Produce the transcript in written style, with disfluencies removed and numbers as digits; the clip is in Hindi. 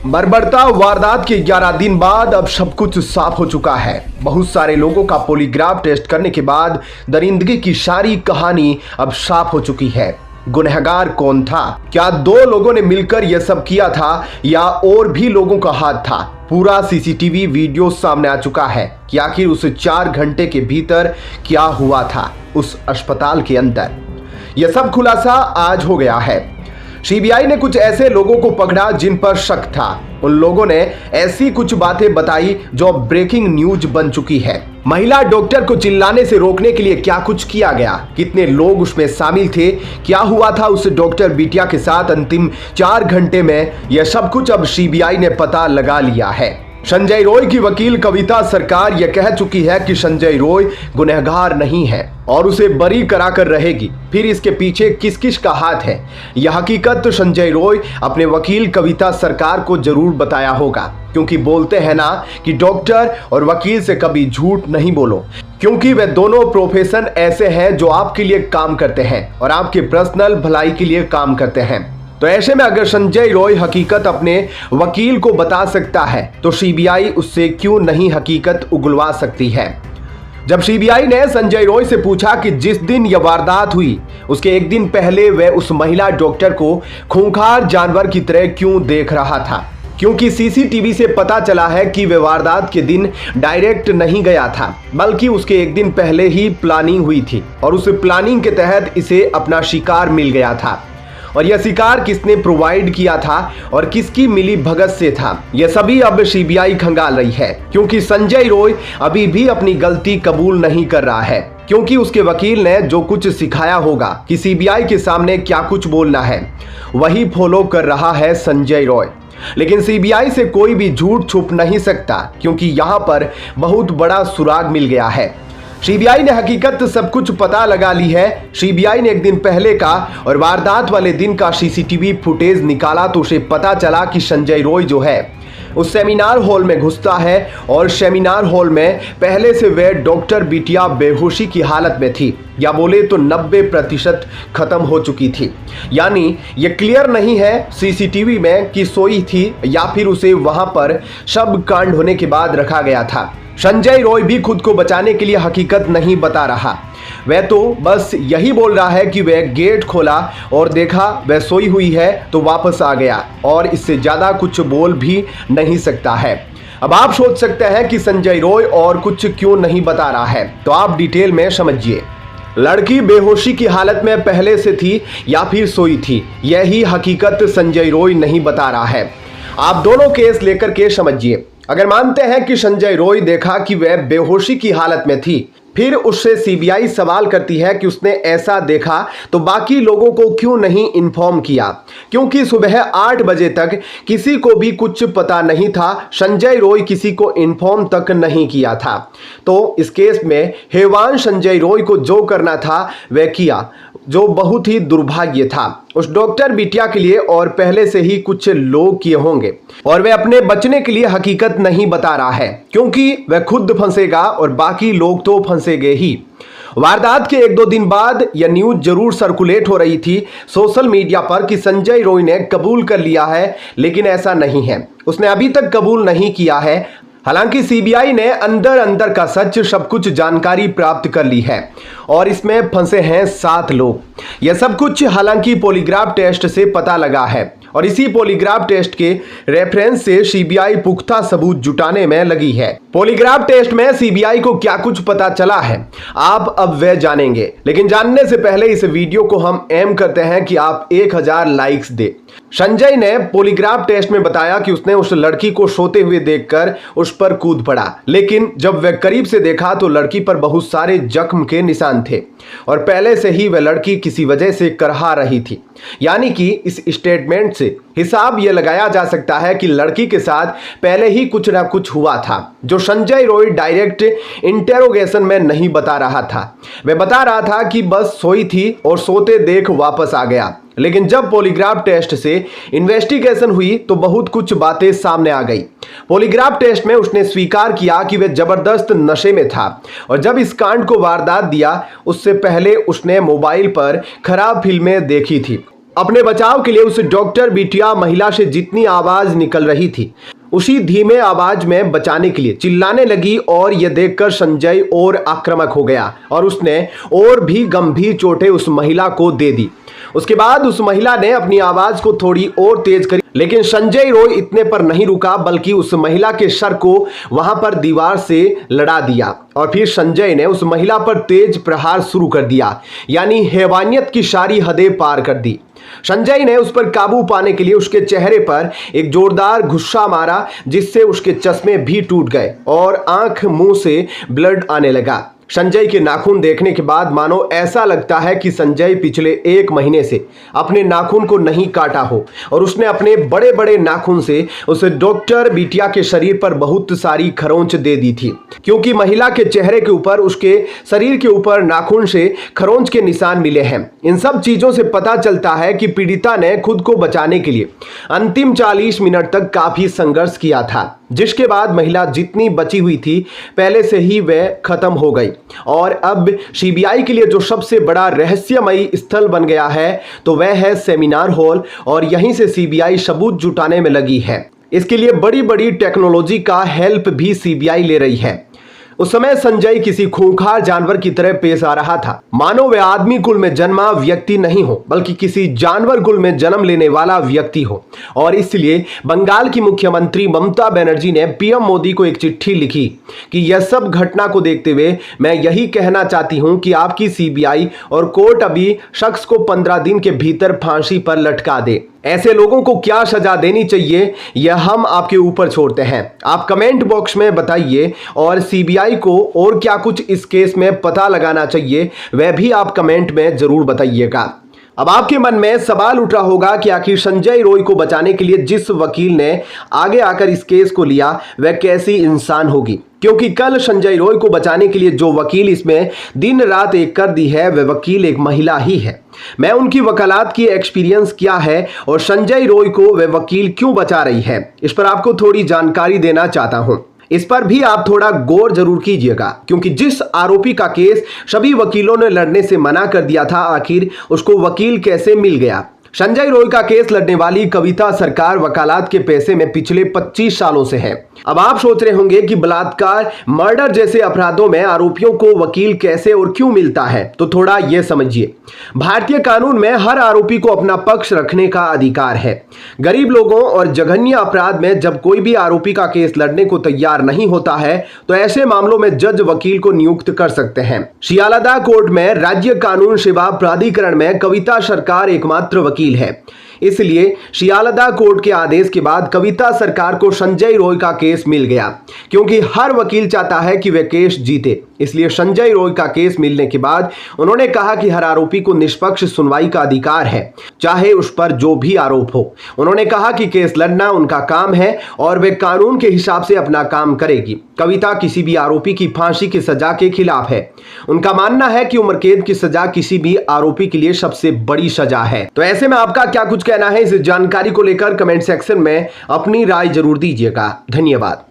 बर्बरता वारदात के 11 दिन बाद अब सब कुछ साफ हो चुका है। बहुत सारे लोगों का पॉलीग्राफ टेस्ट करने के बाद दरिंदगी की सारी कहानी अब साफ हो चुकी है। गुनहगार कौन था? क्या दो लोगों ने मिलकर यह सब किया था या और भी लोगों का हाथ था? पूरा सीसीटीवी वीडियो सामने आ चुका है कि आखिर उस 4 घंटे के भीतर क्या हुआ था उस अस्पताल के अंदर। यह सब खुलासा आज हो गया है। सीबीआई ने कुछ ऐसे लोगों को पकड़ा जिन पर शक था। उन लोगों ने ऐसी कुछ बातें बताई जो ब्रेकिंग न्यूज बन चुकी है। महिला डॉक्टर को चिल्लाने से रोकने के लिए क्या कुछ किया गया, कितने लोग उसमें शामिल थे, क्या हुआ था उस डॉक्टर बिटिया के साथ अंतिम 4 घंटे में, यह सब कुछ अब सीबीआई ने पता लगा लिया है। संजय रॉय की वकील कविता सरकार यह कह चुकी है कि संजय रॉय गुनहगार नहीं है और उसे बरी कराकर रहेगी। फिर इसके पीछे किस किस का हाथ है, यह हकीकत संजय रॉय अपने वकील कविता सरकार को जरूर बताया होगा, क्योंकि बोलते हैं ना कि डॉक्टर और वकील से कभी झूठ नहीं बोलो, क्योंकि वे दोनों प्रोफेशन ऐसे हैं जो आपके लिए काम करते हैं और आपके पर्सनल भलाई के लिए काम करते हैं। तो ऐसे में अगर संजय रॉय हकीकत अपने वकील को बता सकता है तो सीबीआई उससे क्यों नहीं हकीकत उगलवा सकती है। जब सीबीआई ने संजय रॉय से पूछा कि जिस दिन यह वारदात हुई उसके एक दिन पहले वह उस महिला डॉक्टर को खूंखार जानवर की तरह क्यों देख रहा था, क्योंकि सीसीटीवी से पता चला है कि वह वारदात के दिन डायरेक्ट नहीं गया था, बल्कि उसके एक दिन पहले ही प्लानिंग हुई थी और उस प्लानिंग के तहत इसे अपना शिकार मिल गया था। और यह शिकार किसने प्रोवाइड किया था और किसकी मिली भगत से था, यह सभी अब सीबीआई खंगाल रही है, क्योंकि संजय रॉय अभी भी अपनी गलती कबूल नहीं कर रहा है, क्योंकि उसके वकील ने जो कुछ सिखाया होगा कि सीबीआई के सामने क्या कुछ बोलना है वही फॉलो कर रहा है संजय रॉय। लेकिन सीबीआई से कोई भी झूठ छुप नहीं सकता, क्योंकि यहाँ पर बहुत बड़ा सुराग मिल गया है। सीबीआई ने हकीकत सब कुछ पता लगा ली है। सीबीआई ने एक दिन पहले का और वारदात वाले दिन का सीसीटीवी फुटेज निकाला तो उसे पता चला कि संजय रॉय जो है उस सेमिनार हॉल में घुसता है और सेमिनार हॉल में पहले से वह डॉक्टर बिटिया बेहोशी की हालत में थी, या बोले तो 90% खत्म हो चुकी थी। यानी यह क्लियर नहीं है सीसीटीवी में कि सोई थी या फिर उसे वहां पर शव कांड होने के बाद रखा गया था। संजय रॉय भी खुद को बचाने के लिए हकीकत नहीं बता रहा, वह तो बस यही बोल रहा है कि वह गेट खोला और देखा वह सोई हुई है तो वापस आ गया, और इससे ज्यादा कुछ बोल भी नहीं सकता है। अब आप सोच सकते हैं कि संजय रॉय और कुछ क्यों नहीं बता रहा है, तो आप डिटेल में समझिए। लड़की बेहोशी की हालत में पहले से थी या फिर सोई थी, यही हकीकत संजय रॉय नहीं बता रहा है। आप दोनों केस लेकर के समझिए। अगर मानते हैं कि संजय रॉय देखा कि वह बेहोशी की हालत में थी, फिर उससे सीबीआई सवाल करती है कि उसने ऐसा देखा तो बाकी लोगों को क्यों नहीं इन्फॉर्म किया, क्योंकि सुबह 8 बजे तक किसी को भी कुछ पता नहीं था, संजय रॉय किसी को इन्फॉर्म तक नहीं किया था। तो इस केस में हेवान संजय रॉय को जो करना था वह किया, जो बहुत ही दुर्भाग्य था उस डॉक्टर बिटिया के लिए, और पहले से ही कुछ लोग किए होंगे, और वह अपने बचने के लिए हकीकत नहीं बता रहा है, क्योंकि वह खुद फंसेगा और बाकी लोग तो फंसेंगे ही। वारदात के 1-2 दिन बाद यह न्यूज जरूर सर्कुलेट हो रही थी सोशल मीडिया पर कि संजय रॉय ने कबूल कर लिया है, लेकिन ऐसा नहीं है, उसने अभी तक कबूल नहीं किया है। हालांकि सीबीआई ने अंदर अंदर का सच सब कुछ जानकारी प्राप्त कर ली है और इसमें फंसे हैं 7 लोग। यह सब कुछ हालांकि पॉलीग्राफ टेस्ट से पता लगा है, और इसी पॉलीग्राफ टेस्ट के रेफरेंस से सीबीआई पुख्ता सबूत जुटाने में लगी है। पॉलीग्राफ टेस्ट में सीबीआई को क्या कुछ पता चला है आप अब वह जानेंगे, लेकिन जानने से पहले इस वीडियो को हम एम करते हैं कि आप 1000 लाइक्स दे। संजय ने पॉलीग्राफ टेस्ट में बताया कि उसने उस लड़की को सोते हुए देखकर उस पर कूद पड़ा, लेकिन जब वह करीब से देखा तो लड़की पर बहुत सारे जख्म के निशान थे और पहले से ही वह लड़की किसी वजह से करहा रही थी। यानी कि इस स्टेटमेंट से हिसाब यह लगाया जा सकता है कि लड़की के साथ पहले ही कुछ ना कुछ हुआ था, जो संजय रॉय डायरेक्ट इंटेरोगेशन में नहीं बता रहा था। वह बता रहा था कि बस सोई थी और सोते देख वापस आ गया, लेकिन जब पॉलीग्राफ टेस्ट से इन्वेस्टिगेशन हुई तो बहुत कुछ बातें सामने आ गई। पॉलीग्राफ टेस्ट में उसने स्वीकार किया कि वह जबरदस्त नशे में था और जब इस कांड को वारदात दिया उससे पहले उसने मोबाइल पर खराब फिल्में देखी थी। अपने बचाव के लिए उस डॉक्टर बिटिया महिला से जितनी आवाज निकल रही थी उसी धीमे आवाज में बचाने के लिए चिल्लाने लगी और यह देखकर संजय और आक्रामक हो गया और उसने और भी गंभीर चोटें उस महिला को दे दी। उसके बाद उस महिला ने अपनी आवाज को थोड़ी और तेज करी, लेकिन संजय रॉय इतने पर नहीं रुका बल्कि उस महिला के सर को वहां पर दीवार से लड़ा दिया और फिर संजय ने उस महिला पर तेज प्रहार शुरू कर दिया, यानी हैवानियत की सारी हदें पार कर दी। संजय ने उस पर काबू पाने के लिए उसके चेहरे पर एक जोरदार घुस्सा मारा जिससे उसके चश्मे भी टूट गए और आंख मुंह से ब्लड आने लगा। संजय के नाखून देखने के बाद मानो ऐसा लगता है कि संजय पिछले 1 महीने से अपने नाखून को नहीं काटा हो और उसने अपने बड़े बड़े नाखून से उस डॉक्टर बिटिया के शरीर पर बहुत सारी खरोंच दे दी थी, क्योंकि महिला के चेहरे के ऊपर उसके शरीर के ऊपर नाखून से खरोंच के निशान मिले हैं। इन सब चीजों से पता चलता है कि पीड़िता ने खुद को बचाने के लिए अंतिम 40 मिनट तक काफी संघर्ष किया था, जिसके बाद महिला जितनी बची हुई थी पहले से ही वह खत्म हो गई और अब सीबीआई के लिए जो सबसे बड़ा रहस्यमयी स्थल बन गया है तो वह है सेमिनार हॉल और यहीं से सीबीआई सबूत जुटाने में लगी है। इसके लिए बड़ी बड़ी टेक्नोलॉजी का हेल्प भी सीबीआई ले रही है। उस समय संजय किसी खूंखार जानवर की तरह पेश आ रहा था, मानो वह आदमी कुल में जन्मा व्यक्ति नहीं हो बल्कि किसी जानवर कुल में जन्म लेने वाला व्यक्ति हो। और इसलिए बंगाल की मुख्यमंत्री ममता बनर्जी ने पीएम मोदी को एक चिट्ठी लिखी कि यह सब घटना को देखते हुए मैं यही कहना चाहती हूं कि आपकी सीबीआई और कोर्ट अभी शख्स को 15 दिन के भीतर फांसी पर लटका दे। ऐसे लोगों को क्या सजा देनी चाहिए यह हम आपके ऊपर छोड़ते हैं। आप कमेंट बॉक्स में बताइए और सीबीआई को और क्या कुछ इस केस में पता लगाना चाहिए वह भी आप कमेंट में जरूर बताइएगा। अब आपके मन में सवाल उठ रहा होगा कि आखिर संजय रॉय को बचाने के लिए जिस वकील ने आगे आकर इस केस को लिया वह कैसी इंसान होगी, क्योंकि कल संजय रॉय को बचाने के लिए जो वकील इसमें दिन रात एक कर दी है वह वकील एक महिला ही है। मैं उनकी वकालत की एक्सपीरियंस क्या है और संजय रॉय को वह वकील क्यों बचा रही है, इस पर आपको थोड़ी जानकारी देना चाहता हूं। इस पर भी आप थोड़ा गौर जरूर कीजिएगा, क्योंकि जिस आरोपी का केस सभी वकीलों ने लड़ने से मना कर दिया था आखिर उसको वकील कैसे मिल गया। संजय रॉय का केस लड़ने वाली कविता सरकार वकालत के पैसे में पिछले 25 सालों से है। अब आप सोच रहे होंगे कि बलात्कार, मर्डर जैसे अपराधों में आरोपियों को वकील कैसे और क्यों मिलता है, तो थोड़ा यह समझिए। भारतीय कानून में हर आरोपी को अपना पक्ष रखने का अधिकार है। गरीब लोगों और जघन्य अपराध में जब कोई भी आरोपी का केस लड़ने को तैयार नहीं होता है तो ऐसे मामलों में जज वकील को नियुक्त कर सकते हैं। सियालदा कोर्ट में राज्य कानून सेवा प्राधिकरण में कविता सरकार एकमात्र वकील है। इसलिए सियालदा कोर्ट के आदेश के बाद कविता सरकार को संजय रॉय का केस मिल गया, क्योंकि हर वकील चाहता है कि वह केस जीते। इसलिए संजय रॉय का केस मिलने के बाद उन्होंने कहा कि हर आरोपी को निष्पक्ष सुनवाई का अधिकार है, चाहे उस पर जो भी आरोप हो। उन्होंने कहा कि केस लड़ना उनका काम है और वे कानून के हिसाब से अपना काम करेगी। कविता किसी भी आरोपी की फांसी की सजा के खिलाफ है। उनका मानना है कि उम्र कैद की सजा किसी भी आरोपी के लिए सबसे बड़ी सजा है। तो ऐसे में आपका क्या कुछ कहना है इस जानकारी को लेकर कमेंट सेक्शन में अपनी राय जरूर दीजिएगा। धन्यवाद।